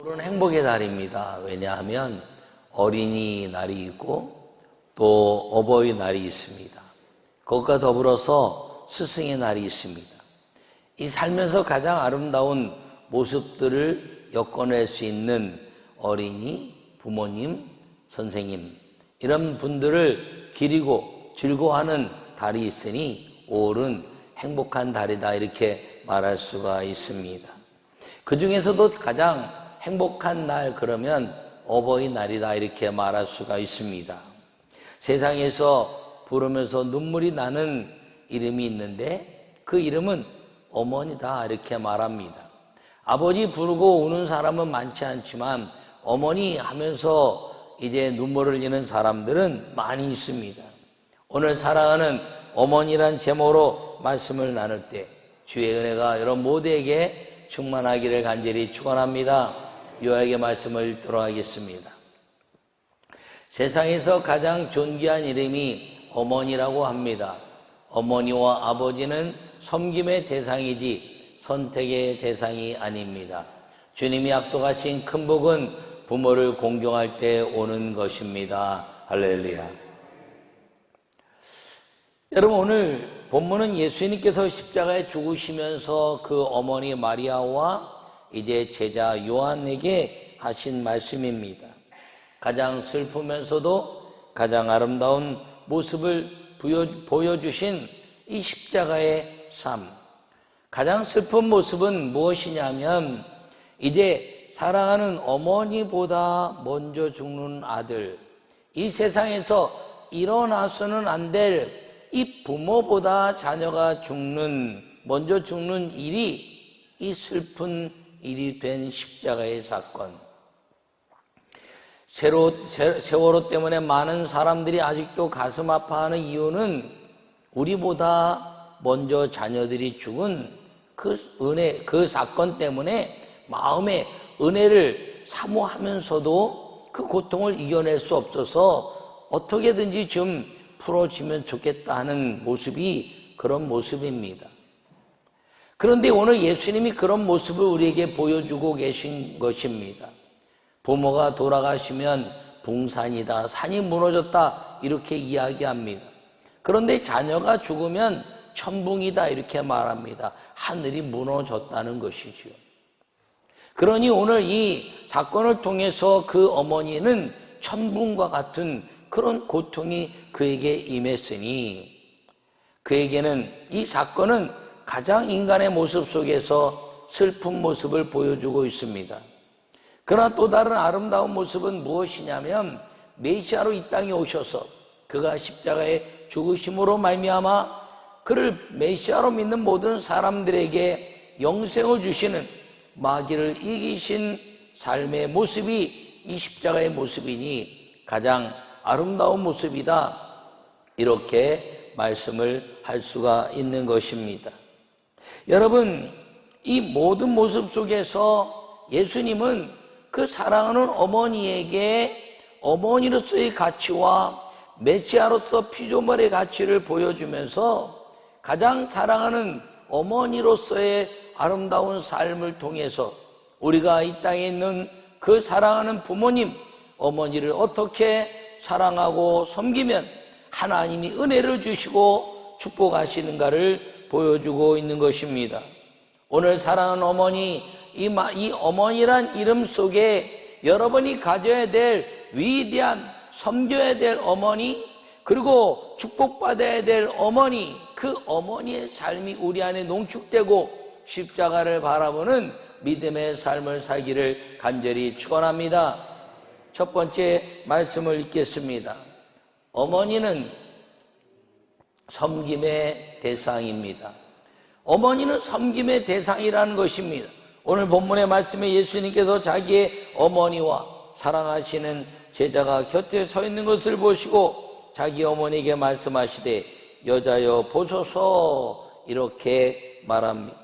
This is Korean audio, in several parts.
오늘은 행복의 날입니다. 왜냐하면 어린이날이 있고 또 어버이날이 있습니다. 그것과 더불어서 스승의 날이 있습니다. 이 살면서 가장 아름다운 모습들을 엮어낼 수 있는 어린이, 부모님, 선생님 이런 분들을 기리고 즐거워하는 달이 있으니 5월은 행복한 달이다 이렇게 말할 수가 있습니다. 그 중에서도 가장 행복한 날 그러면 어버이날이다 이렇게 말할 수가 있습니다. 세상에서 부르면서 눈물이 나는 이름이 있는데 그 이름은 어머니다 이렇게 말합니다. 아버지 부르고 우는 사람은 많지 않지만 어머니 하면서 이제 눈물을 흘리는 사람들은 많이 있습니다. 오늘 사랑하는 어머니란 제목으로 말씀을 나눌 때 주의 은혜가 여러분 모두에게 충만하기를 간절히 축원합니다. 요약의 말씀을 읽도록 하겠습니다. 세상에서 가장 존귀한 이름이 어머니라고 합니다. 어머니와 아버지는 섬김의 대상이지 선택의 대상이 아닙니다. 주님이 약속하신 큰 복은 부모를 공경할 때 오는 것입니다. 할렐루야. 여러분 오늘 본문은 예수님께서 십자가에 죽으시면서 그 어머니 마리아와 이제 제자 요한에게 하신 말씀입니다. 가장 슬프면서도 가장 아름다운 모습을 보여주신 이 십자가의 삶. 가장 슬픈 모습은 무엇이냐면 이제 사랑하는 어머니보다 먼저 죽는 아들, 이 세상에서 일어나서는 안 될 이 부모보다 자녀가 먼저 죽는 일이 이 슬픈 일이 된 십자가의 사건. 세월호 때문에 많은 사람들이 아직도 가슴 아파하는 이유는 우리보다 먼저 자녀들이 죽은 그 은혜, 그 사건 때문에 마음에 은혜를 사모하면서도 그 고통을 이겨낼 수 없어서 어떻게든지 좀 풀어지면 좋겠다 하는 모습이 그런 모습입니다. 그런데 오늘 예수님이 그런 모습을 우리에게 보여주고 계신 것입니다. 부모가 돌아가시면 붕산이다, 산이 무너졌다 이렇게 이야기합니다. 그런데 자녀가 죽으면 천붕이다 이렇게 말합니다. 하늘이 무너졌다는 것이죠. 그러니 오늘 이 사건을 통해서 그 어머니는 천붕과 같은 그런 고통이 그에게 임했으니 그에게는 이 사건은 가장 인간의 모습 속에서 슬픈 모습을 보여주고 있습니다. 그러나 또 다른 아름다운 모습은 무엇이냐면 메시아로 이 땅에 오셔서 그가 십자가에 죽으심으로 말미암아 그를 메시아로 믿는 모든 사람들에게 영생을 주시는 마귀를 이기신 삶의 모습이 이 십자가의 모습이니 가장 아름다운 모습이다 이렇게 말씀을 할 수가 있는 것입니다. 여러분 이 모든 모습 속에서 예수님은 그 사랑하는 어머니에게 어머니로서의 가치와 메시아로서 피조물의 가치를 보여주면서 가장 사랑하는 어머니로서의 아름다운 삶을 통해서 우리가 이 땅에 있는 그 사랑하는 부모님, 어머니를 어떻게 사랑하고 섬기면 하나님이 은혜를 주시고 축복하시는가를 보여주고 있는 것입니다. 오늘 사랑하는 어머니, 이 어머니란 이름 속에 여러분이 가져야 될 위대한 섬겨야 될 어머니 그리고 축복받아야 될 어머니 그 어머니의 삶이 우리 안에 농축되고 십자가를 바라보는 믿음의 삶을 살기를 간절히 축원합니다. 첫 번째 말씀을 읽겠습니다. 어머니는 섬김의 대상입니다. 어머니는 섬김의 대상이라는 것입니다. 오늘 본문의 말씀에 예수님께서 자기의 어머니와 사랑하시는 제자가 곁에 서 있는 것을 보시고 자기 어머니에게 말씀하시되 여자여 보소서 이렇게 말합니다.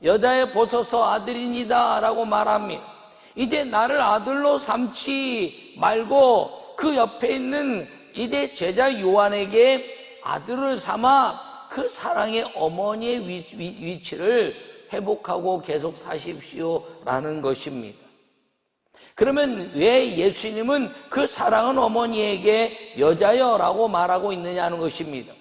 여자여 보소서 아들이니다 라고 말합니다. 이제 나를 아들로 삼지 말고 그 옆에 있는 이제 제자 요한에게 아들을 삼아 그 사랑의 어머니의 위치를 회복하고 계속 사십시오라는 것입니다. 그러면 왜 예수님은 그 사랑하는 어머니에게 여자여 라고 말하고 있느냐는 것입니다.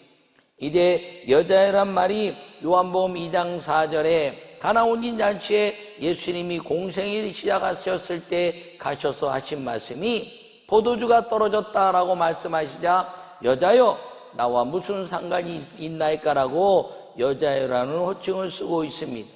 이제 여자여란 말이 요한복음 2장 4절에 가나 혼인 잔치에 예수님이 공생일 시작하셨을 때 가셔서 하신 말씀이 포도주가 떨어졌다라고 말씀하시자 여자여 나와 무슨 상관이 있나이까라고 여자여라는 호칭을 쓰고 있습니다.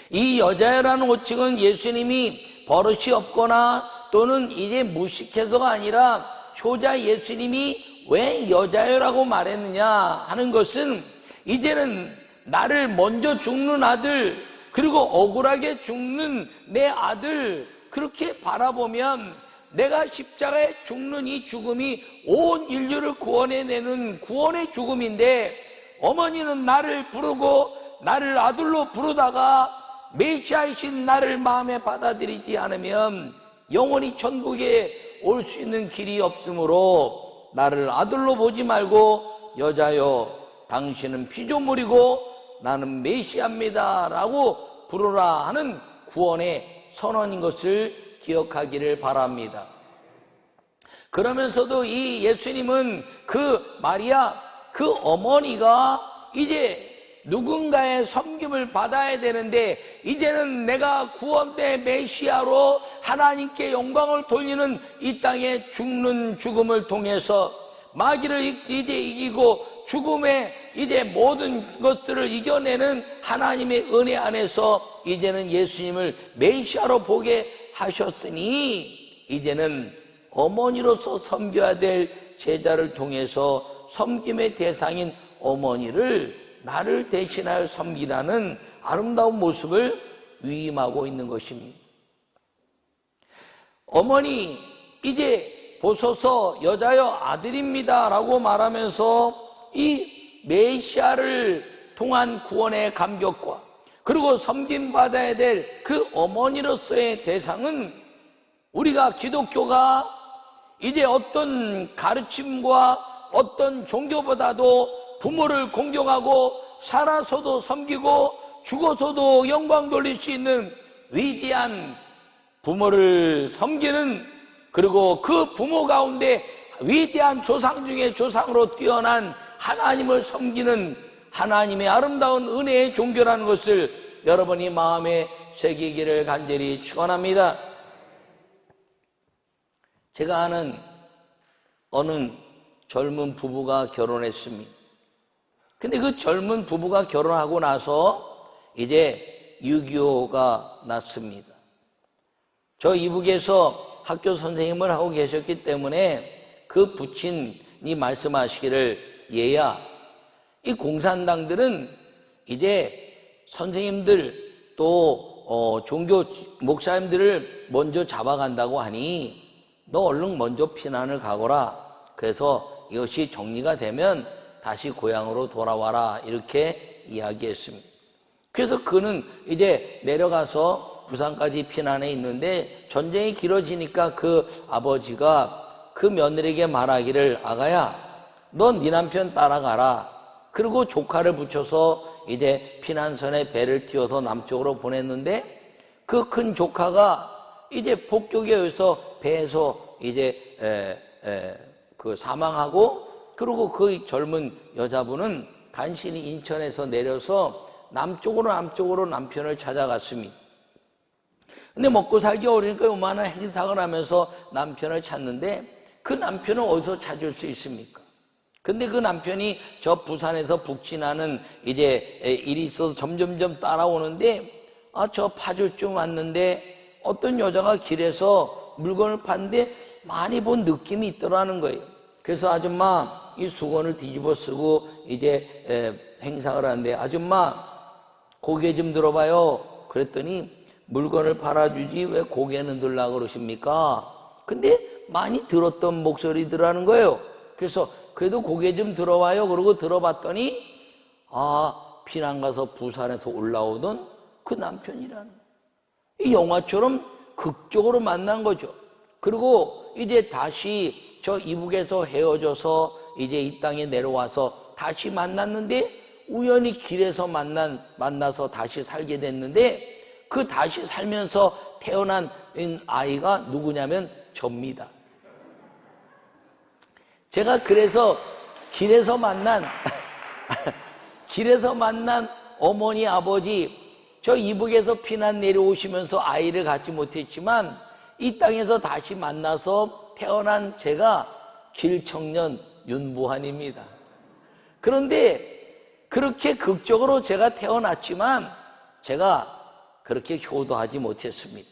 이 여자여라는 호칭은 예수님이 버릇이 없거나 또는 이제 무식해서가 아니라 효자 예수님이 왜 여자여라고 말했느냐 하는 것은 이제는 나를 먼저 죽는 아들, 그리고 억울하게 죽는 내 아들, 그렇게 바라보면 내가 십자가에 죽는 이 죽음이 온 인류를 구원해내는 구원의 죽음인데, 어머니는 나를 부르고 나를 아들로 부르다가 메시아이신 나를 마음에 받아들이지 않으면 영원히 천국에 올 수 있는 길이 없으므로 나를 아들로 보지 말고 여자여 당신은 피조물이고 나는 메시아입니다 라고 부르라 하는 구원의 선언인 것을 기억하기를 바랍니다. 그러면서도 이 예수님은 그 마리아, 그 어머니가 이제 누군가의 섬김을 받아야 되는데 이제는 내가 구원의 메시아로 하나님께 영광을 돌리는 이 땅에 죽는 죽음을 통해서 마귀를 이제 이기고 죽음의 이제 모든 것들을 이겨내는 하나님의 은혜 안에서 이제는 예수님을 메시아로 보게 하셨으니 이제는 어머니로서 섬겨야 될 제자를 통해서 섬김의 대상인 어머니를 나를 대신하여 섬기라는 아름다운 모습을 위임하고 있는 것입니다. 어머니 이제 보소서 여자여 아들입니다 라고 말하면서 이 메시아를 통한 구원의 감격과 그리고 섬김받아야 될 그 어머니로서의 대상은 우리가 기독교가 이제 어떤 가르침과 어떤 종교보다도 부모를 공경하고 살아서도 섬기고 죽어서도 영광 돌릴 수 있는 위대한 부모를 섬기는, 그리고 그 부모 가운데 위대한 조상 중에 조상으로 뛰어난 하나님을 섬기는 하나님의 아름다운 은혜의 종교라는 것을 여러분이 마음에 새기기를 간절히 축원합니다. 제가 아는 어느 젊은 부부가 결혼했습니다. 근데 그 젊은 부부가 결혼하고 나서 이제 6.25가 났습니다. 저 이북에서 학교 선생님을 하고 계셨기 때문에 그 부친이 말씀하시기를, 얘야, 이 공산당들은 이제 선생님들 또 종교 목사님들을 먼저 잡아간다고 하니 너 얼른 먼저 피난을 가거라. 그래서 이것이 정리가 되면 다시 고향으로 돌아와라, 이렇게 이야기했습니다. 그래서 그는 이제 내려가서 부산까지 피난해 있는데 전쟁이 길어지니까 그 아버지가 그 며느리에게 말하기를, 아가야, 너 네 남편 따라가라. 그리고 조카를 붙여서 이제 피난선에 배를 띄워서 남쪽으로 보냈는데 그 큰 조카가 이제 폭격에 의해서 배에서 이제 그 사망하고, 그리고 그 젊은 여자분은 간신히 인천에서 내려서 남쪽으로 남편을 찾아갔습니다. 근데 먹고 살기 어려우니까 요만한 행삭을 하면서 남편을 찾는데 그 남편은 어디서 찾을 수 있습니까? 근데 그 남편이 저 부산에서 북진하는 이제 일이 있어서 점점점 따라오는데, 저 파주쯤 왔는데 어떤 여자가 길에서 물건을 파는데 많이 본 느낌이 있더라는 거예요. 그래서 아줌마, 이 수건을 뒤집어 쓰고 이제 행상을 하는데, 아줌마 고개 좀 들어봐요. 그랬더니 물건을 팔아주지 왜 고개는 들라고 그러십니까? 근데 많이 들었던 목소리더라는 거예요. 그래서 그래도 고개 좀 들어와요. 그러고 들어봤더니 피난 가서 부산에서 올라오던 그 남편이라는, 이 영화처럼 극적으로 만난 거죠. 그리고 이제 다시 저 이북에서 헤어져서 이제 이 땅에 내려와서 다시 만났는데 우연히 길에서 만나서 다시 살게 됐는데, 그 다시 살면서 태어난 아이가 누구냐면 접니다. 제가 그래서 길에서 만난 어머니, 아버지, 저 이북에서 피난 내려오시면서 아이를 갖지 못했지만 이 땅에서 다시 만나서 태어난 제가 길청년 윤보한입니다. 그런데 그렇게 극적으로 제가 태어났지만 제가 그렇게 효도하지 못했습니다.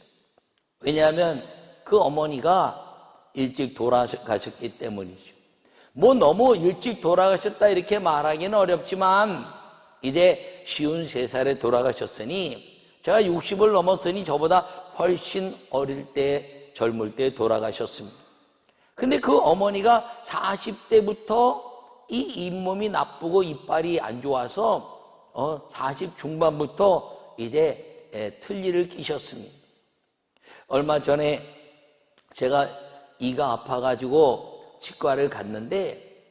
왜냐하면 그 어머니가 일찍 돌아가셨기 때문이죠. 뭐 너무 일찍 돌아가셨다 이렇게 말하기는 어렵지만 이제 53살에 돌아가셨으니 제가 60을 넘었으니 저보다 훨씬 어릴 때, 젊을 때 돌아가셨습니다. 근데 그 어머니가 40대부터 이 잇몸이 나쁘고 이빨이 안 좋아서 40 중반부터 이제 틀니를 끼셨습니다. 얼마 전에 제가 이가 아파가지고 치과를 갔는데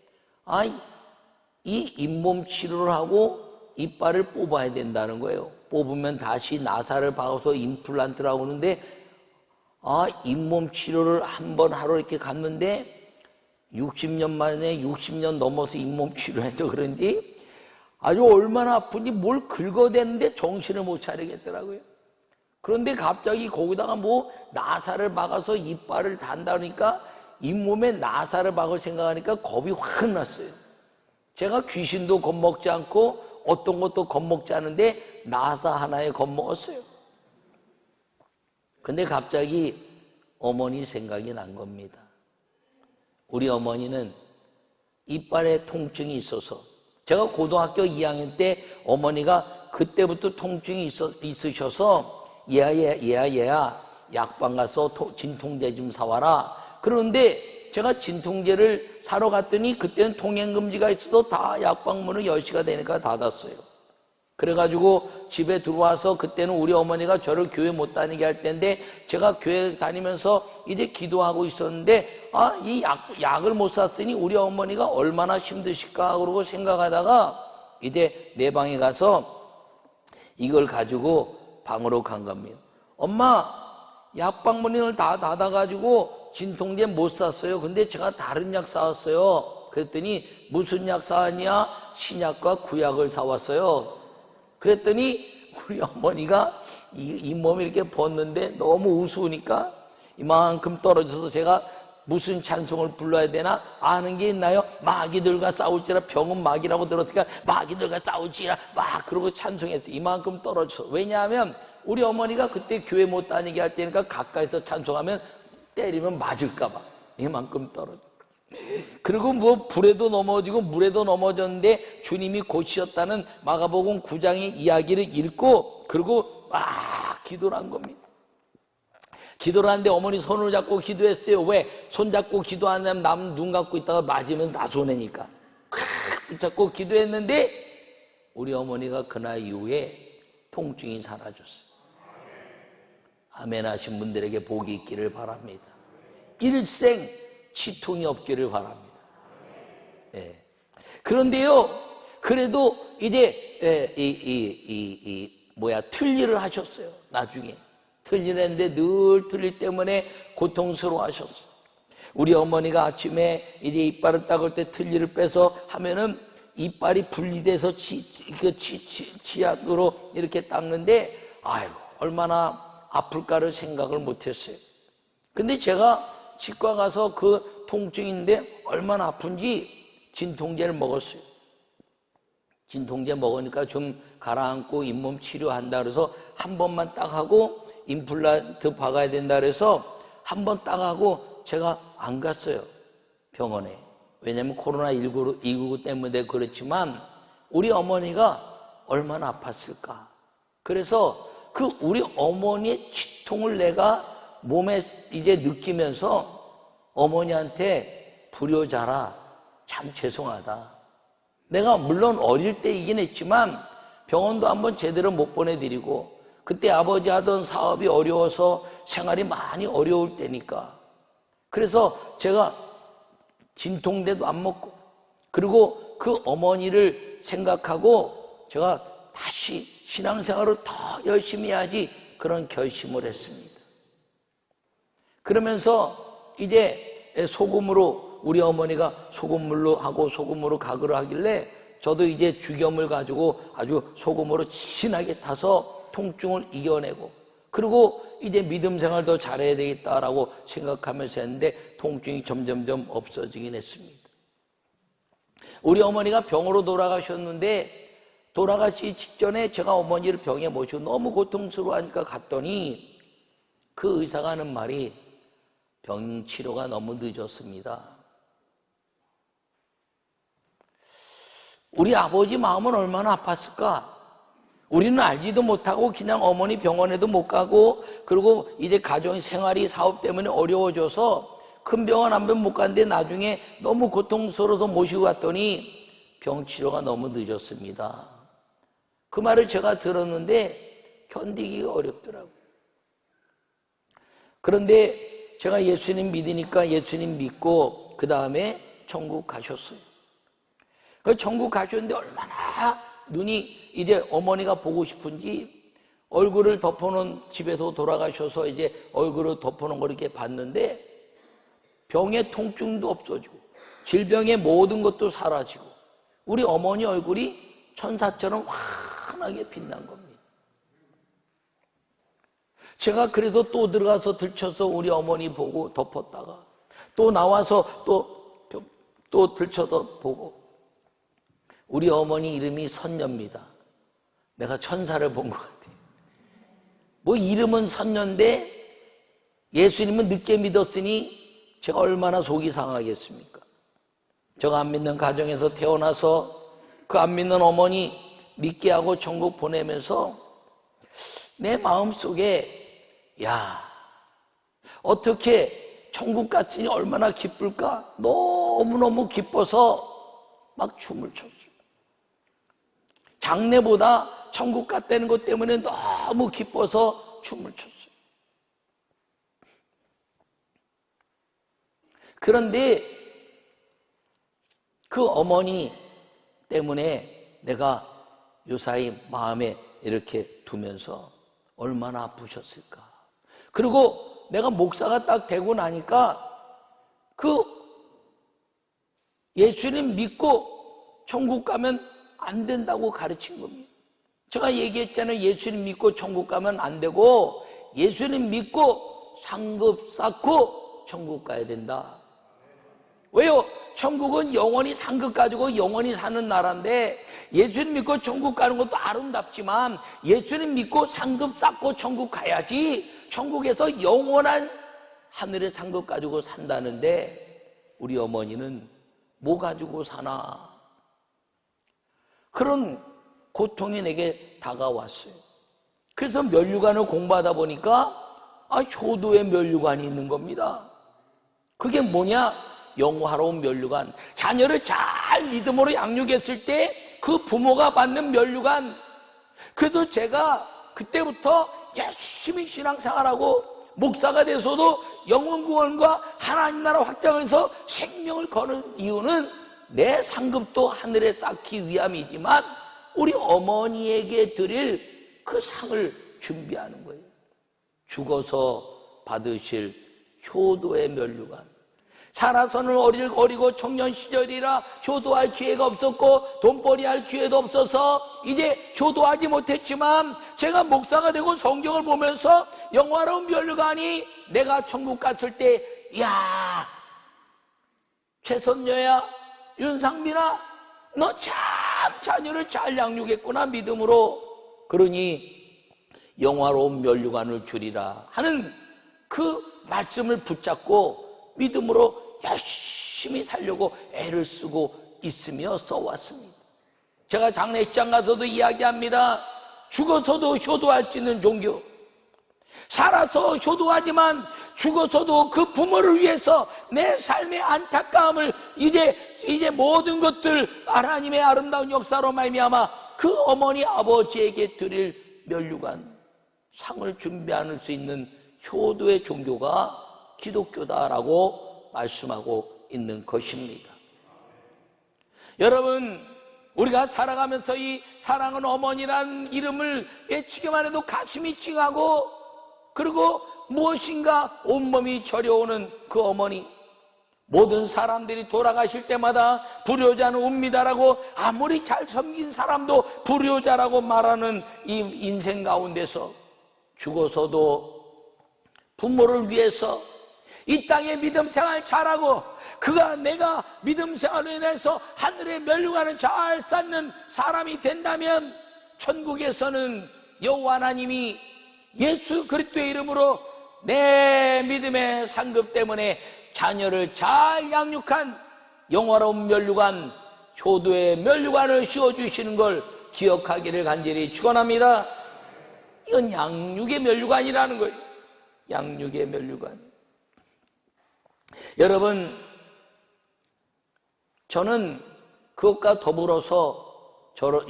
이 잇몸 치료를 하고 이빨을 뽑아야 된다는 거예요. 뽑으면 다시 나사를 박아서 임플란트를 하고 오는데 잇몸 치료를 한번 하러 이렇게 갔는데 60년 만에 60년 넘어서 잇몸 치료해서 그런지 아주 얼마나 아픈지 뭘 긁어대는데 정신을 못 차리겠더라고요. 그런데 갑자기 거기다가 뭐 나사를 박아서 이빨을 단다니까 잇몸에 나사를 박을 생각하니까 겁이 확 났어요. 제가 귀신도 겁먹지 않고 어떤 것도 겁먹지 않은데 나사 하나에 겁먹었어요. 근데 갑자기 어머니 생각이 난 겁니다. 우리 어머니는 이빨에 통증이 있어서 제가 고등학교 2학년 때 어머니가 그때부터 통증이 있으셔서 얘야 약방 가서 진통제 좀 사와라. 그런데 제가 진통제를 사러 갔더니 그때는 통행금지가 있어도 다 약방문은 10시가 되니까 닫았어요. 그래가지고 집에 들어와서 그때는 우리 어머니가 저를 교회 못 다니게 할 때인데 제가 교회 다니면서 이제 기도하고 있었는데 이 약을 못 샀으니 우리 어머니가 얼마나 힘드실까 그러고 생각하다가 이제 내 방에 가서 이걸 가지고 방으로 간 겁니다. 엄마, 약방문을 다 닫아가지고 진통제 못 샀어요. 근데 제가 다른 약 사왔어요. 그랬더니 무슨 약 사왔냐? 신약과 구약을 사왔어요. 그랬더니 우리 어머니가 잇몸이 이렇게 벗는데 너무 우스우니까 이만큼 떨어져서 제가 무슨 찬송을 불러야 되나 아는 게 있나요? 마귀들과 싸울지라, 병은 마귀라고 들었으니까 마귀들과 싸울지라 막 그러고 찬송했어요. 이만큼 떨어져서. 왜냐하면 우리 어머니가 그때 교회 못 다니게 할 때니까 가까이서 찬송하면 때리면 맞을까 봐 이만큼 떨어져. 그리고 뭐 불에도 넘어지고 물에도 넘어졌는데 주님이 고치셨다는 마가복음 9장의 이야기를 읽고 그리고 막 기도를 한 겁니다. 기도를 하는데 어머니 손을 잡고 기도했어요. 왜? 손 잡고 기도하면 남 눈 감고 있다가 맞으면 다 손해니까 붙잡고 기도했는데 우리 어머니가 그날 이후에 통증이 사라졌어요. 아멘 하신 분들에게 복이 있기를 바랍니다. 일생 치통이 없기를 바랍니다. 예. 그런데요, 그래도 이제 틀니를 하셨어요. 나중에 틀니를 했는데 늘 틀니 때문에 고통스러워 하셨어요. 우리 어머니가 아침에 이제 이빨을 닦을 때 틀니를 빼서 하면은 이빨이 분리돼서 치약으로 이렇게 닦는데 아이고 얼마나 아플까를 생각을 못했어요. 근데 제가 치과 가서 그 통증인데 얼마나 아픈지 진통제를 먹었어요. 진통제 먹으니까 좀 가라앉고 잇몸 치료한다 그래서 한 번만 딱 하고 임플란트 박아야 된다 그래서 한 번 딱 하고 제가 안 갔어요. 병원에. 왜냐하면 코로나19 때문에 그렇지만 우리 어머니가 얼마나 아팠을까. 그래서 그 우리 어머니의 치통을 내가 몸에 이제 느끼면서 어머니한테 불효자라 참 죄송하다. 내가 물론 어릴 때이긴 했지만 병원도 한번 제대로 못 보내드리고 그때 아버지 하던 사업이 어려워서 생활이 많이 어려울 때니까 그래서 제가 진통제도 안 먹고 그리고 그 어머니를 생각하고 제가 다시 신앙생활을 더 열심히 해야지 그런 결심을 했습니다. 그러면서 이제 소금으로 우리 어머니가 소금물로 하고 소금으로 가글을 하길래 저도 이제 죽염을 가지고 아주 소금으로 진하게 타서 통증을 이겨내고 그리고 이제 믿음 생활도 잘해야 되겠다라고 생각하면서 했는데 통증이 점점점 없어지긴 했습니다. 우리 어머니가 병으로 돌아가셨는데 돌아가시기 직전에 제가 어머니를 병에 모시고 너무 고통스러워하니까 갔더니 그 의사가 하는 말이 병 치료가 너무 늦었습니다. 우리 아버지 마음은 얼마나 아팠을까? 우리는 알지도 못하고 그냥 어머니 병원에도 못 가고 그리고 이제 가정 생활이 사업 때문에 어려워져서 큰 병원 한 번 못 갔는데 나중에 너무 고통스러워서 모시고 갔더니 병 치료가 너무 늦었습니다. 그 말을 제가 들었는데 견디기가 어렵더라고요. 그런데 제가 예수님 믿으니까 예수님 믿고 그 다음에 천국 가셨어요. 그 천국 가셨는데 얼마나 눈이 이제 어머니가 보고 싶은지 얼굴을 덮어놓은 집에서 돌아가셔서 이제 얼굴을 덮어놓은 걸 이렇게 봤는데 병의 통증도 없어지고 질병의 모든 것도 사라지고 우리 어머니 얼굴이 천사처럼 환하게 빛난 겁니다. 제가 그래서 또 들어가서 들쳐서 우리 어머니 보고 덮었다가 또 나와서 또 들쳐서 보고 우리 어머니 이름이 선녀입니다. 내가 천사를 본 것 같아요. 뭐 이름은 선녀인데 예수님은 늦게 믿었으니 제가 얼마나 속이 상하겠습니까? 제가 안 믿는 가정에서 태어나서 그 안 믿는 어머니 믿게 하고 천국 보내면서 내 마음속에 야 어떻게 천국 갔으니 얼마나 기쁠까? 너무너무 기뻐서 막 춤을 췄어요. 장례보다 천국 갔다는 것 때문에 너무 기뻐서 춤을 췄어요. 그런데 그 어머니 때문에 내가 요사이 마음에 이렇게 두면서 얼마나 아프셨을까. 그리고 내가 목사가 딱 되고 나니까 그 예수님 믿고 천국 가면 안 된다고 가르친 겁니다. 제가 얘기했잖아요. 예수님 믿고 천국 가면 안 되고 예수님 믿고 상급 쌓고 천국 가야 된다. 왜요? 천국은 영원히 상급 가지고 영원히 사는 나라인데 예수님 믿고 천국 가는 것도 아름답지만 예수님 믿고 상급 쌓고 천국 가야지 천국에서 영원한 하늘의 상급 가지고 산다는데 우리 어머니는 뭐 가지고 사나? 그런 고통이 내게 다가왔어요. 그래서 면류관을 공부하다 보니까 효도의 면류관이 있는 겁니다. 그게 뭐냐? 영화로운 면류관. 자녀를 잘 믿음으로 양육했을 때 그 부모가 받는 면류관. 그래서 제가 그때부터 열심히 신앙생활하고 목사가 돼서도 영혼구원과 하나님 나라 확장을 해서 생명을 거는 이유는 내 상급도 하늘에 쌓기 위함이지만 우리 어머니에게 드릴 그 상을 준비하는 거예요. 죽어서 받으실 효도의 면류관. 살아서는 어리고 청년 시절이라 효도할 기회가 없었고 돈벌이 할 기회도 없어서 이제 효도하지 못했지만 제가 목사가 되고 성경을 보면서 영화로운 면류관이 내가 천국 갔을 때 야 최선녀야 윤상민아 너 참 자녀를 잘 양육했구나 믿음으로 그러니 영화로운 면류관을 주리라 하는 그 말씀을 붙잡고 믿음으로 열심히 살려고 애를 쓰고 있으며 써왔습니다. 제가 장례식장 가서도 이야기합니다. 죽어서도 효도할 수 있는 종교, 살아서 효도하지만 죽어서도 그 부모를 위해서 내 삶의 안타까움을 이제 모든 것들 하나님의 아름다운 역사로 말미암아 그 어머니 아버지에게 드릴 면류관 상을 준비할 수 있는 효도의 종교가 기독교다라고 말씀하고 있는 것입니다. 여러분, 우리가 살아가면서 이 사랑은 어머니라는 이름을 외치기만 해도 가슴이 찡하고 그리고 무엇인가 온몸이 저려오는 그 어머니, 모든 사람들이 돌아가실 때마다 불효자는 옵니다라고 아무리 잘 섬긴 사람도 불효자라고 말하는 이 인생 가운데서 죽어서도 부모를 위해서 이 땅에 믿음 생활 잘하고 그가 내가 믿음 생활로 인해서 하늘의 면류관을 잘 쌓는 사람이 된다면 천국에서는 여호와 하나님이 예수 그리스도의 이름으로 내 믿음의 상급 때문에 자녀를 잘 양육한 영화로운 면류관, 효도의 면류관을 씌워주시는 걸 기억하기를 간절히 축원합니다. 이건 양육의 면류관이라는 거예요. 양육의 면류관. 여러분, 저는 그것과 더불어서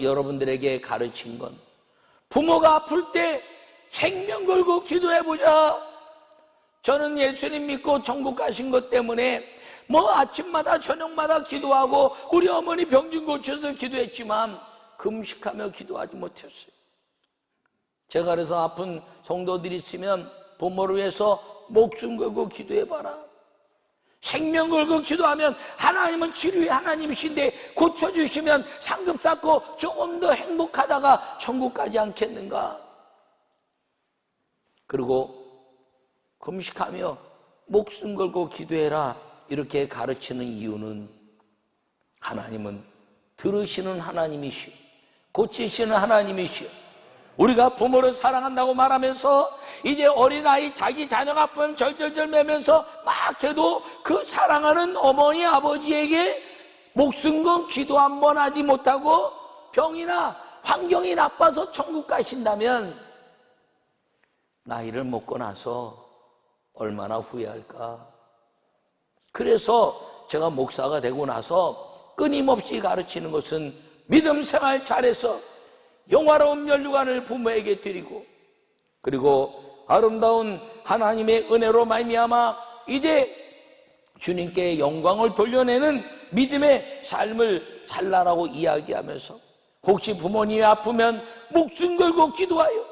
여러분들에게 가르친 건 부모가 아플 때 생명 걸고 기도해보자. 저는 예수님 믿고 천국 가신 것 때문에 뭐 아침마다 저녁마다 기도하고 우리 어머니 병좀 고쳐서 기도했지만 금식하며 기도하지 못했어요. 제가 그래서 아픈 성도들이 있으면 부모를 위해서 목숨 걸고 기도해봐라. 생명 걸고 기도하면 하나님은 치료의 하나님이신데 고쳐주시면 상급 쌓고 조금 더 행복하다가 천국 가지 않겠는가. 그리고 금식하며 목숨 걸고 기도해라 이렇게 가르치는 이유는 하나님은 들으시는 하나님이시오, 고치시는 하나님이시오. 우리가 부모를 사랑한다고 말하면서 이제 어린아이 자기 자녀가 아프면 절절절 매면서 막 해도 그 사랑하는 어머니 아버지에게 목숨 건 기도 한 번 하지 못하고 병이나 환경이 나빠서 천국 가신다면 나이를 먹고 나서 얼마나 후회할까. 그래서 제가 목사가 되고 나서 끊임없이 가르치는 것은 믿음 생활 잘해서 영화로운 면류관을 부모에게 드리고 그리고 아름다운 하나님의 은혜로 말미암아 이제 주님께 영광을 돌려내는 믿음의 삶을 살라라고 이야기하면서 혹시 부모님이 아프면 목숨 걸고 기도하여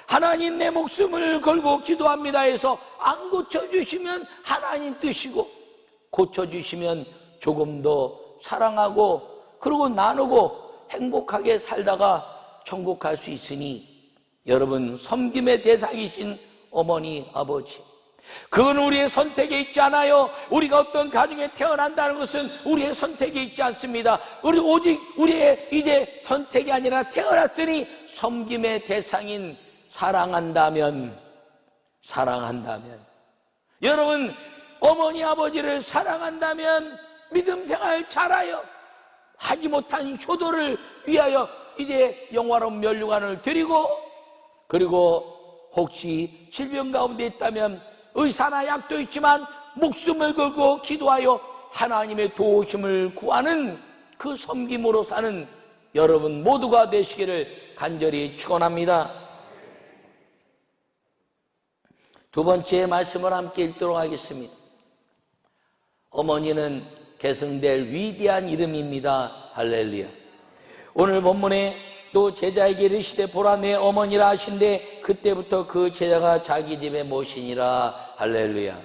하나님 내 목숨을 걸고 기도합니다 해서 안 고쳐주시면 하나님 뜻이고 고쳐주시면 조금 더 사랑하고 그리고 나누고 행복하게 살다가 천국 갈 수 있으니 여러분 섬김의 대상이신 어머니 아버지, 그건 우리의 선택에 있지 않아요. 우리가 어떤 가정에 태어난다는 것은 우리의 선택에 있지 않습니다. 오직 우리의 이제 선택이 아니라 태어났더니 섬김의 대상인 사랑한다면 여러분 어머니 아버지를 사랑한다면 믿음 생활 잘하여 하지 못한 효도를 위하여 이제 영화로운 면류관을 드리고 그리고 혹시 질병 가운데 있다면 의사나 약도 있지만 목숨을 걸고 기도하여 하나님의 도우심을 구하는 그 섬김으로 사는 여러분 모두가 되시기를 간절히 축원합니다. 두 번째 말씀을 함께 읽도록 하겠습니다. 어머니는 계승될 위대한 이름입니다. 할렐루야. 오늘 본문에 또 제자에게 이르시되 보라 내 어머니라 하신데 그때부터 그 제자가 자기 집에 모시니라. 할렐루야.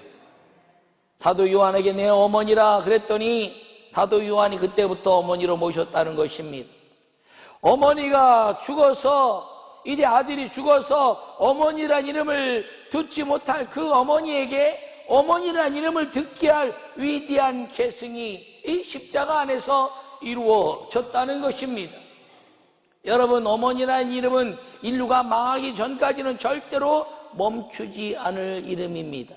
사도 요한에게 내 어머니라 그랬더니 사도 요한이 그때부터 어머니로 모셨다는 것입니다. 어머니가 죽어서 이제 아들이 죽어서 어머니란 이름을 듣지 못할 그 어머니에게 어머니란 이름을 듣게 할 위대한 계승이 이 십자가 안에서 이루어졌다는 것입니다. 여러분 어머니라는 이름은 인류가 망하기 전까지는 절대로 멈추지 않을 이름입니다.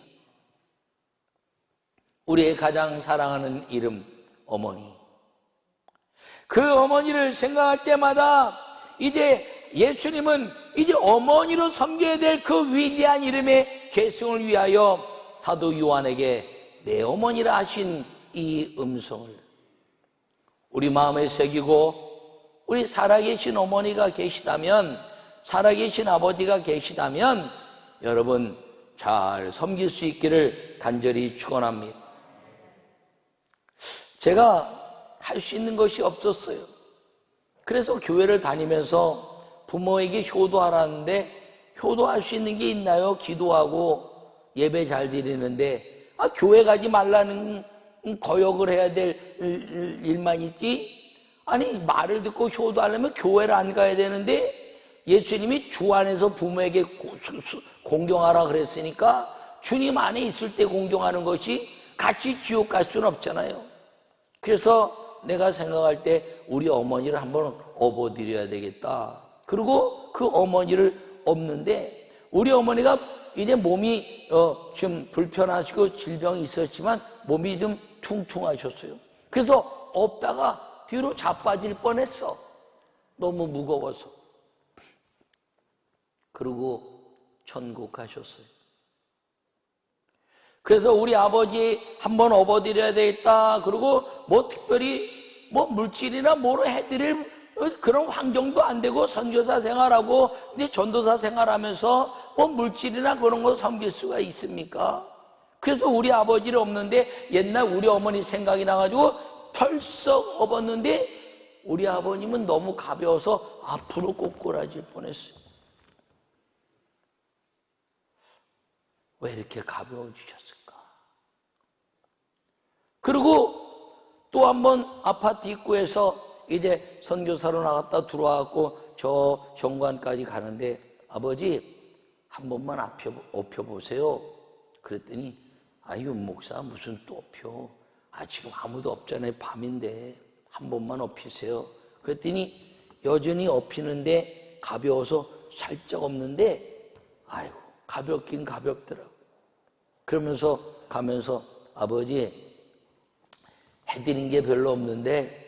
우리의 가장 사랑하는 이름 어머니. 그 어머니를 생각할 때마다 이제 예수님은 이제 어머니로 섬겨야 될 그 위대한 이름의 계승을 위하여 사도 요한에게 내 어머니라 하신 이 음성을 우리 마음에 새기고 우리 살아계신 어머니가 계시다면 살아계신 아버지가 계시다면 여러분 잘 섬길 수 있기를 간절히 축원합니다. 제가 할 수 있는 것이 없었어요. 그래서 교회를 다니면서 부모에게 효도하라는데 효도할 수 있는 게 있나요? 기도하고 예배 잘 드리는데 교회 가지 말라는 거역을 해야 될 일만 있지? 아니 말을 듣고 효도하려면 교회를 안 가야 되는데 예수님이 주 안에서 부모에게 공경하라 그랬으니까 주님 안에 있을 때 공경하는 것이 같이 지옥 갈 수는 없잖아요. 그래서 내가 생각할 때 우리 어머니를 한번 업어드려야 되겠다. 그리고 그 어머니를 업는데 우리 어머니가 이제 몸이 좀 불편하시고 질병이 있었지만 몸이 좀 퉁퉁하셨어요. 그래서 업다가 뒤로 자빠질 뻔했어. 너무 무거워서. 그리고 천국 가셨어요. 그래서 우리 아버지 한번 업어드려야 되겠다. 그리고 뭐 특별히 뭐 물질이나 뭐로 해드릴 그런 환경도 안 되고 선교사 생활하고 이제 전도사 생활하면서 뭐 물질이나 그런 거 섬길 수가 있습니까? 그래서 우리 아버지를 업는데 옛날 우리 어머니 생각이 나가지고 털썩 업었는데 우리 아버님은 너무 가벼워서 앞으로 꼬꾸라질 뻔했어요. 왜 이렇게 가벼워지셨을까? 그리고 또 한 번 아파트 입구에서 이제 선교사로 나갔다 들어와갖고 저 정관까지 가는데 아버지 한 번만 업혀보세요. 그랬더니 윤 목사 무슨 또 업혀? 지금 아무도 없잖아요. 밤인데 한 번만 업히세요. 그랬더니 여전히 업히는데 가벼워서 살짝 없는데 가볍긴 가볍더라고. 그러면서 가면서 아버지 해드린 게 별로 없는데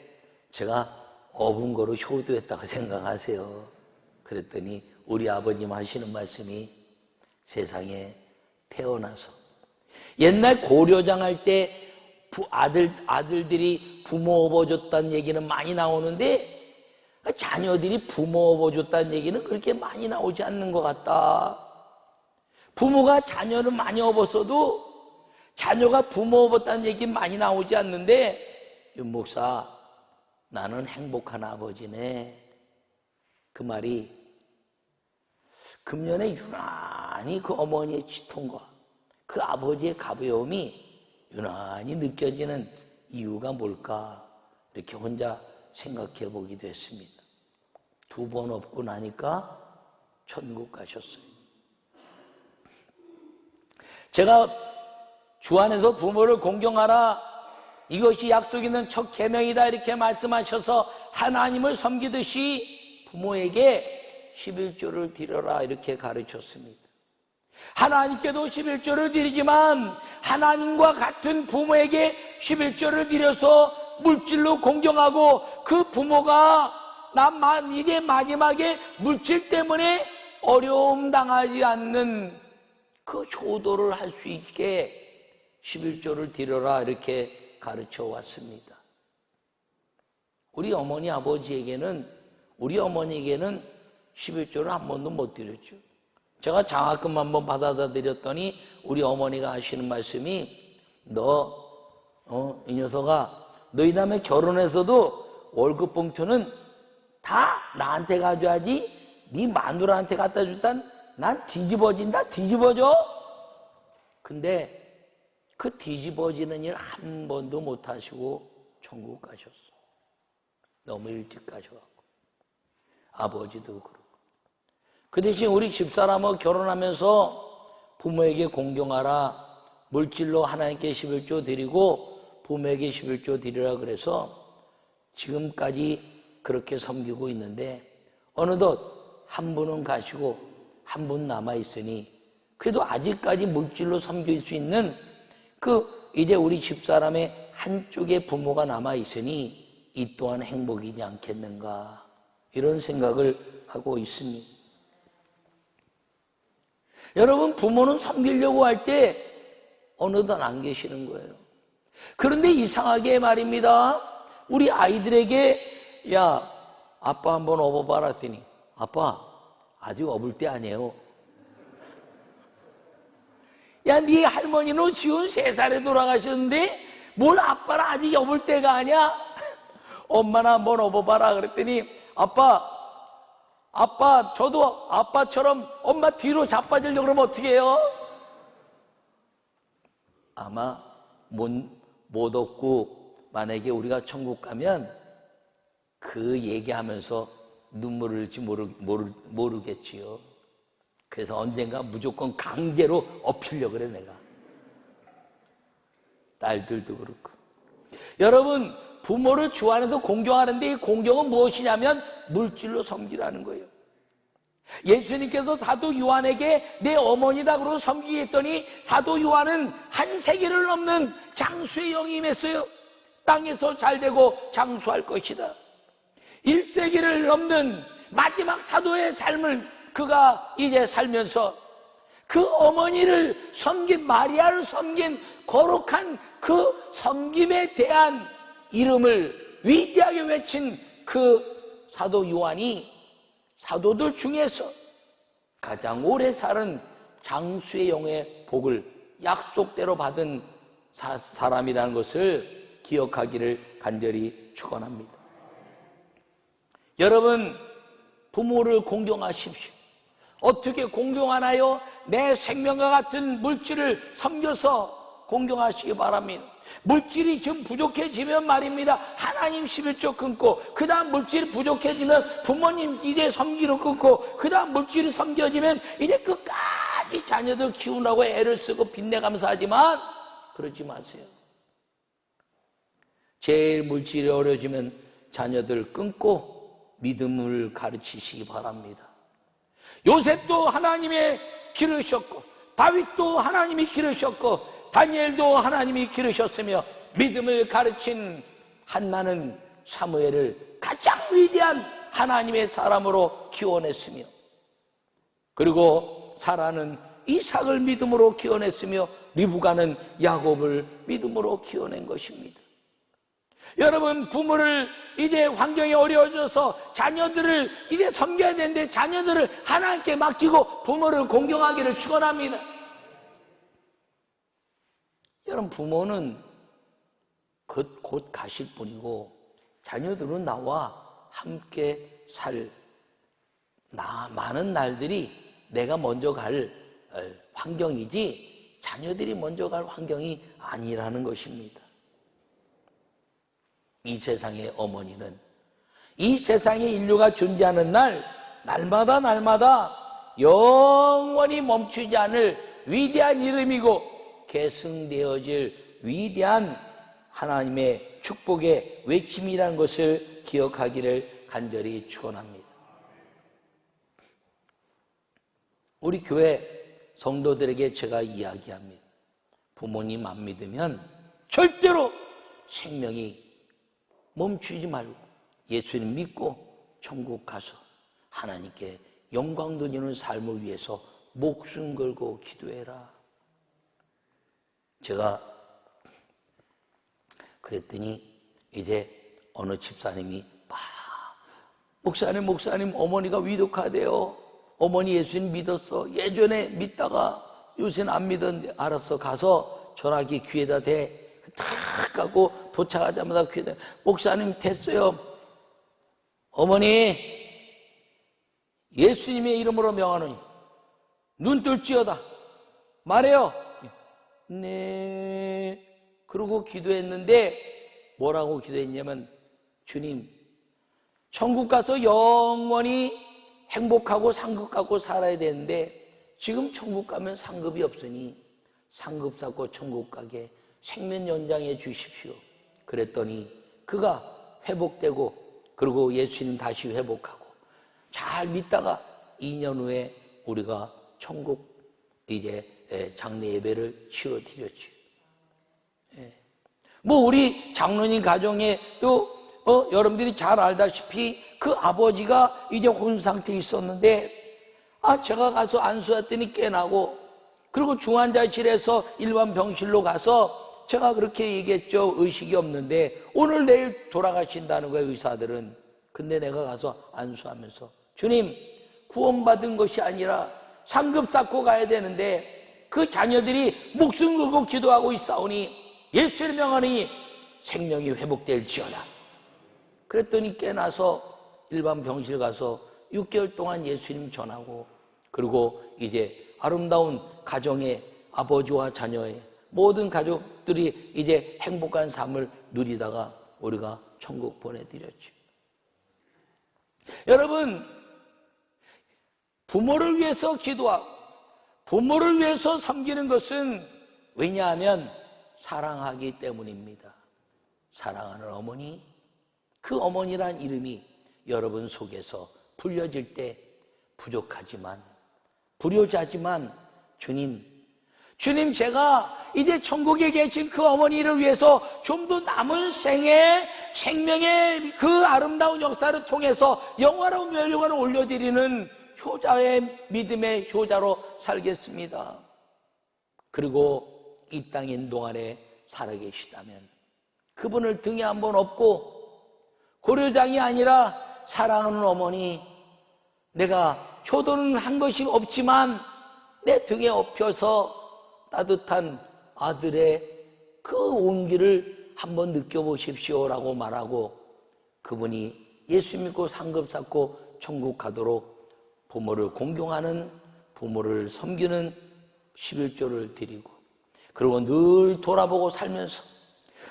제가 업은 거로 효도했다고 생각하세요. 그랬더니 우리 아버님 하시는 말씀이 세상에 태어나서 옛날 고려장 할 때 아들들이 부모 업어줬다는 얘기는 많이 나오는데 자녀들이 부모 업어줬다는 얘기는 그렇게 많이 나오지 않는 것 같다. 부모가 자녀를 많이 업었어도 자녀가 부모 업었다는 얘기 많이 나오지 않는데 윤 목사 나는 행복한 아버지네. 그 말이 금년에 유난히 그 어머니의 치통과 그 아버지의 가벼움이 유난히 느껴지는 이유가 뭘까 이렇게 혼자 생각해 보기도 했습니다. 2번 업고 나니까 천국 가셨어요. 제가 주 안에서 부모를 공경하라 이것이 약속 있는 첫 계명이다 이렇게 말씀하셔서 하나님을 섬기듯이 부모에게 11조를 드려라 이렇게 가르쳤습니다. 하나님께도 11조를 드리지만 하나님과 같은 부모에게 11조를 드려서 물질로 공경하고 그 부모가 이제 마지막에 물질 때문에 어려움 당하지 않는 그 효도를 할 수 있게 11조를 드려라 이렇게 가르쳐 왔습니다. 우리 어머니 아버지에게는 우리 어머니에게는 11조를 한 번도 못 드렸죠. 제가 장학금 한번 받아다 드렸더니 우리 어머니가 하시는 말씀이 이 녀석아 너희 다음에 결혼해서도 월급 봉투는 다 나한테 가져야지 네 마누라한테 갖다 줬단 난 뒤집어져. 근데 그 뒤집어지는 일 한 번도 못 하시고 천국 가셨어. 너무 일찍 가셔갖고 아버지도 그렇고. 그 대신 우리 집사람하고 결혼하면서 부모에게 공경하라 물질로 하나님께 11조 드리고 부모에게 11조 드리라 그래서 지금까지 그렇게 섬기고 있는데 어느덧 한 분은 가시고 한 분 남아있으니 그래도 아직까지 물질로 섬길 수 있는 이제 우리 집사람의 한쪽에 부모가 남아있으니 이 또한 행복이지 않겠는가 이런 생각을 하고 있습니다. 여러분 부모는 섬기려고 할 때 어느덧 안 계시는 거예요. 그런데 이상하게 말입니다. 우리 아이들에게 야 아빠 한번 업어봐라 했더니 아빠 아직 업을 때 아니에요. 야 네 할머니는 쉬운 3살에 돌아가셨는데 뭘 아빠는 아직 업을 때가 아니야? 엄마나 한번 업어봐라 그랬더니 아빠 저도 아빠처럼 엄마 뒤로 자빠지려고 그러면 어떻게 해요? 아마 못 얻고 만약에 우리가 천국 가면 그 얘기하면서 눈물을 흘릴지 모르겠지요. 그래서 언젠가 무조건 강제로 업히려고 그래 내가. 딸들도 그렇고. 여러분, 부모를 좋아하면서 공경하는데 이 공경은 무엇이냐면 물질로 섬기라는 거예요. 예수님께서 사도 요한에게 내 어머니다 그러고 섬기게 했더니 사도 요한은 한 세기를 넘는 장수의 영이 임했어요. 땅에서 잘되고 장수할 것이다. 1세기를 넘는 마지막 사도의 삶을 그가 이제 살면서 그 어머니를 섬긴, 마리아를 섬긴 거룩한 그 섬김에 대한 이름을 위대하게 외친 그 사도 요한이 사도들 중에서 가장 오래 살은 장수의 영의 복을 약속대로 받은 사람이라는 것을 기억하기를 간절히 축원합니다. 여러분, 부모를 공경하십시오. 어떻게 공경하나요? 내 생명과 같은 물질을 섬겨서 공경하시기 바랍니다. 물질이 좀 부족해지면 말입니다, 하나님 11조 끊고, 그 다음 물질이 부족해지면 부모님 이제 섬기로 끊고, 그 다음 물질이 섬겨지면 이제 끝까지 자녀들 키우라고 애를 쓰고 빚내가면서 하지만 그러지 마세요. 제일 물질이 어려워지면 자녀들 끊고 믿음을 가르치시기 바랍니다. 요셉도 하나님의 기르셨고, 다윗도 하나님이 기르셨고, 다니엘도 하나님이 기르셨으며, 믿음을 가르친 한나는 사무엘을 가장 위대한 하나님의 사람으로 키워냈으며, 그리고 사라는 이삭을 믿음으로 키워냈으며, 리브가는 야곱을 믿음으로 키워낸 것입니다. 여러분, 부모를 이제 환경이 어려워져서 자녀들을 이제 섬겨야 되는데 자녀들을 하나님께 맡기고 부모를 공경하기를 축원합니다. 여러분, 부모는 곧 가실 뿐이고 자녀들은 나와 함께 살 많은 날들이 내가 먼저 갈 환경이지 자녀들이 먼저 갈 환경이 아니라는 것입니다. 이 세상의 어머니는 이 세상에 인류가 존재하는 날마다 영원히 멈추지 않을 위대한 이름이고 계승되어질 위대한 하나님의 축복의 외침이라는 것을 기억하기를 간절히 축원합니다. 우리 교회 성도들에게 제가 이야기합니다. 부모님 안 믿으면 절대로 생명이 멈추지 말고 예수님 믿고 천국 가서 하나님께 영광 돌리는 삶을 위해서 목숨 걸고 기도해라. 제가 그랬더니 이제 어느 집사님이 목사님 어머니가 위독하대요. 어머니 예수님 믿었어. 예전에 믿다가 요새는 안 믿었는데 알았어. 가서 전화기 귀에다 대. 탁 가고 도착하자마자 귀에다, 목사님 됐어요. 어머니 예수님의 이름으로 명하노니 눈 뜰지어다. 말해요. 네. 그러고 기도했는데 뭐라고 기도했냐면, 주님 천국 가서 영원히 행복하고 상급 갖고 살아야 되는데 지금 천국 가면 상급이 없으니 상급 쌓고 천국 가게 생명 연장해 주십시오. 그랬더니 그가 회복되고, 그리고 예수님 다시 회복하고 잘 믿다가 2년 후에 우리가 천국 이제 장례 예배를 치러 드렸죠. 뭐 우리 장로님 가정에 또 여러분들이 잘 알다시피 그 아버지가 이제 혼 상태에 있었는데 제가 가서 안수했더니 깨나고, 그리고 중환자실에서 일반 병실로 가서 제가 그렇게 얘기했죠. 의식이 없는데 오늘 내일 돌아가신다는 거예요, 의사들은. 근데 내가 가서 안수하면서, 주님 구원받은 것이 아니라 상급 쌓고 가야 되는데 그 자녀들이 목숨 걸고 기도하고 있사오니 예수의 명하니 생명이 회복될지어다. 그랬더니 깨나서 일반 병실 가서 6개월 동안 예수님 전하고, 그리고 이제 아름다운 가정의 아버지와 자녀의 모든 가족들이 이제 행복한 삶을 누리다가 우리가 천국 보내드렸죠. 여러분, 부모를 위해서 기도하고 부모를 위해서 섬기는 것은 왜냐하면 사랑하기 때문입니다. 사랑하는 어머니, 그 어머니란 이름이 여러분 속에서 불려질 때 부족하지만 불효자지만 주님 제가 이제 천국에 계신 그 어머니를 위해서 좀 더 남은 생명의 그 아름다운 역사를 통해서 영원한 멸류관을 올려드리는 효자의 믿음의 효자로 살겠습니다. 그리고 이 땅에 있는 동안에 살아계시다면 그분을 등에 한번 업고 고려장이 아니라 사랑하는 어머니, 내가 효도는 한 것이 없지만 내 등에 업혀서 따뜻한 아들의 그 온기를 한번 느껴보십시오라고 말하고 그분이 예수 믿고 상급 쌓고 천국 가도록 부모를 공경하는, 부모를 섬기는 11조를 드리고, 그리고 늘 돌아보고 살면서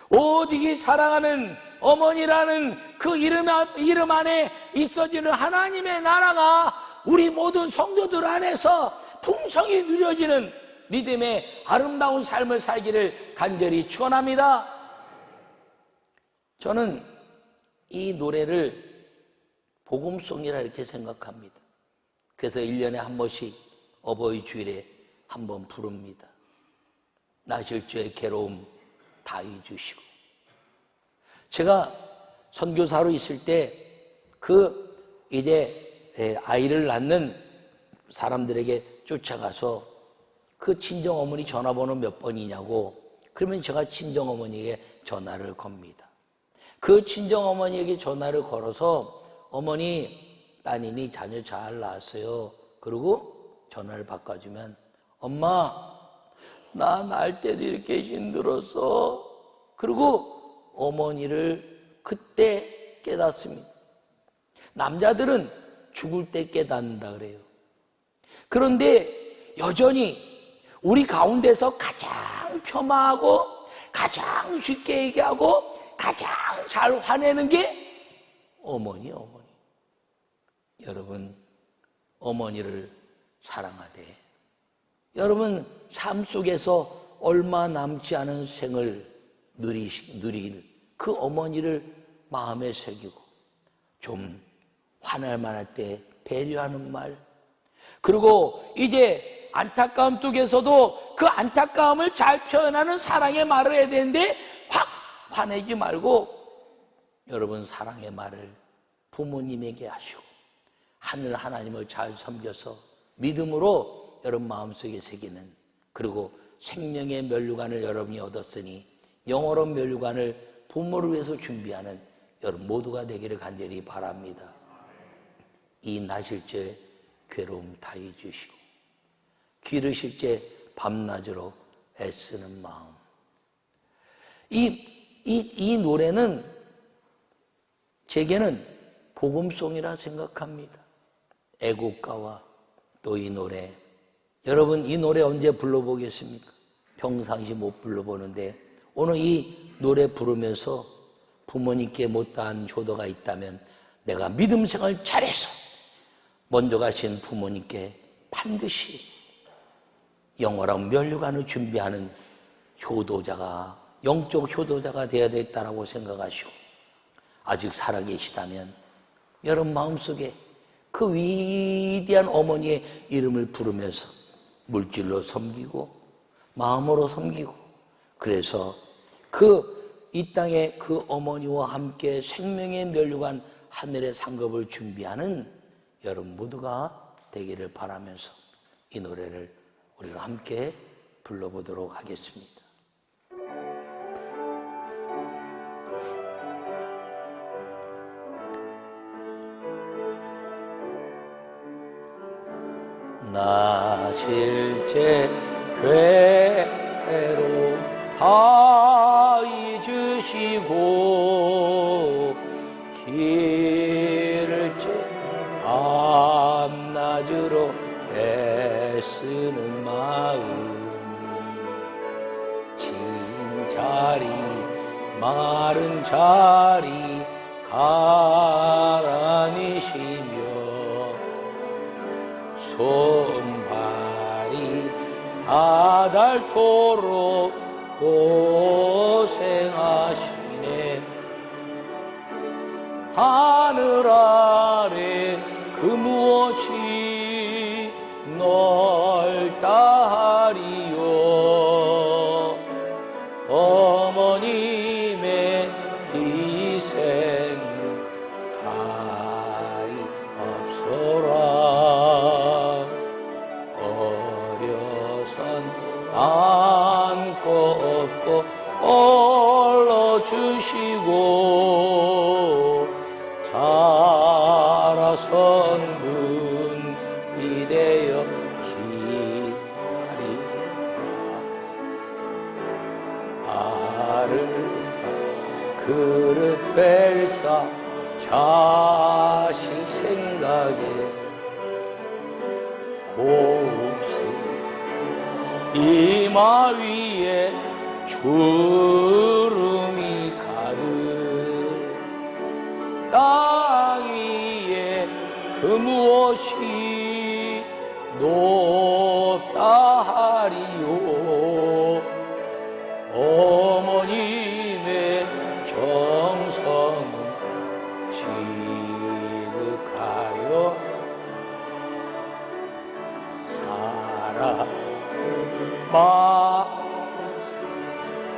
오직 사랑하는 어머니라는 그 이름 안에 있어지는 하나님의 나라가 우리 모든 성도들 안에서 풍성히 누려지는 믿음의 아름다운 삶을 살기를 간절히 축원합니다. 저는 이 노래를 복음송이라 이렇게 생각합니다. 그래서 1년에 한 번씩 어버이 주일에 한 번 부릅니다. 나실주의 괴로움 다 잊으시고. 제가 선교사로 있을 때 이제 아이를 낳는 사람들에게 쫓아가서 그 친정 어머니 전화번호 몇 번이냐고, 그러면 제가 친정 어머니에게 전화를 겁니다. 그 친정 어머니에게 전화를 걸어서 어머니, 따님이 자녀 잘 낳았어요. 그리고 전화를 바꿔주면 엄마, 나 낳을 때도 이렇게 힘들었어. 그리고 어머니를 그때 깨닫습니다. 남자들은 죽을 때 깨닫는다 그래요. 그런데 여전히 우리 가운데서 가장 폄하하고 가장 쉽게 얘기하고 가장 잘 화내는 게 어머니. 여러분, 어머니를 사랑하되 여러분 삶 속에서 얼마 남지 않은 생을 누릴 그 어머니를 마음에 새기고 좀 화날 만할 때 배려하는 말, 그리고 이제 안타까움 속에서도 그 안타까움을 잘 표현하는 사랑의 말을 해야 되는데 확 화내지 말고 여러분 사랑의 말을 부모님에게 하시고 하늘 하나님을 잘 섬겨서 믿음으로 여러분 마음속에 새기는, 그리고 생명의 면류관을 여러분이 얻었으니 영원한 면류관을 부모를 위해서 준비하는 여러분 모두가 되기를 간절히 바랍니다. 이 나실제 괴로움 다 잊으시고 기르실제 밤낮으로 애쓰는 마음. 이 노래는 제게는 복음송이라 생각합니다. 애국가와 또 이 노래, 여러분 이 노래 언제 불러보겠습니까? 평상시 못 불러보는데 오늘 이 노래 부르면서 부모님께 못다한 효도가 있다면 내가 믿음 생활 잘해서 먼저 가신 부모님께 반드시 영원한 면류관을 준비하는 효도자가, 영적 효도자가 되어야 되겠다라고 생각하시고 아직 살아계시다면 여러분 마음속에 그 위대한 어머니의 이름을 부르면서 물질로 섬기고 마음으로 섬기고, 그래서 이 땅에 그 어머니와 함께 생명의 면류관 하늘의 상급을 준비하는 여러분 모두가 되기를 바라면서 이 노래를 우리가 함께 불러보도록 하겠습니다. 나실제 괴로 다 잊으시고 기를제 밤낮으로 애쓰는 마음, 자리 마른 자리 가라니시며 손발이 다 닳도록 고생하시네. 하늘 아래 그 무엇이 넓다 하리요. 어머님의 희생 가히 없어라. 어려선 안고 업고 올려주시고 자라선 분이 되어 기다리라. 알을 싸 그릇 벨싸 자식 생각에 고우시 이마 위에 주름이 가득 땅 위에 그 무엇이 높다 하리요. 어머님의 정성은 지극하여 사랑마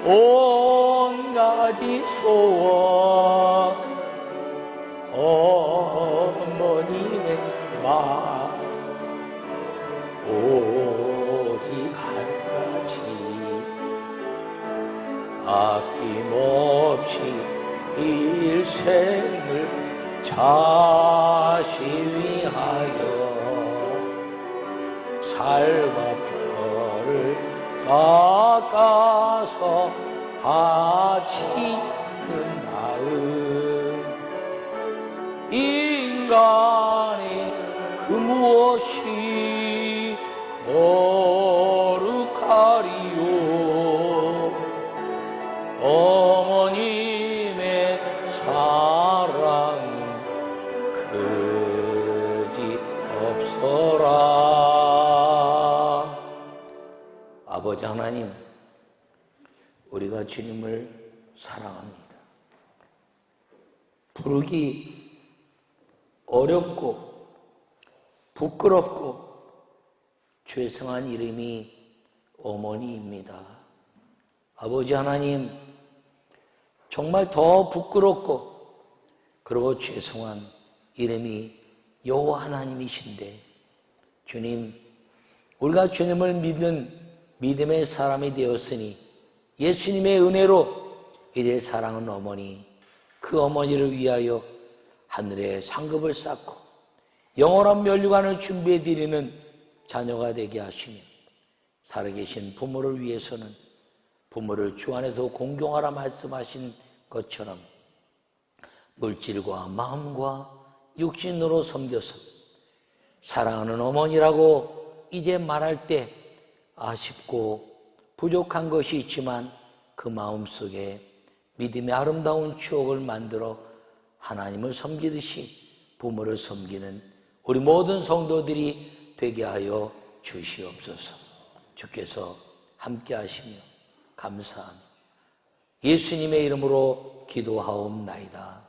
온가지 소원 어머님의 마 오직 한 가지 아낌없이 일생을 자식 위하여 살과 뼈를 깎아서 바치는 마음 인간의 그 무엇이 거룩하리요. 어머님의 사랑은 그지 없어라. 아버지 하나님, 우리가 주님을 사랑합니다. 부르기 어렵고 부끄럽고 죄송한 이름이 어머니입니다. 아버지 하나님, 정말 더 부끄럽고 그리고 죄송한 이름이 여호와 하나님이신데, 주님, 우리가 주님을 믿는 믿음의 사람이 되었으니 예수님의 은혜로 이제 사랑하는 어머니, 그 어머니를 위하여 하늘에 상급을 쌓고 영원한 면류관을 준비해 드리는 자녀가 되게 하시며, 살아계신 부모를 위해서는 부모를 주 안에서 공경하라 말씀하신 것처럼 물질과 마음과 육신으로 섬겨서 사랑하는 어머니라고 이제 말할 때 아쉽고 부족한 것이 있지만 그 마음속에 믿음의 아름다운 추억을 만들어 하나님을 섬기듯이 부모를 섬기는 우리 모든 성도들이 되게 하여 주시옵소서. 주께서 함께 하시며 감사하며 예수님의 이름으로 기도하옵나이다.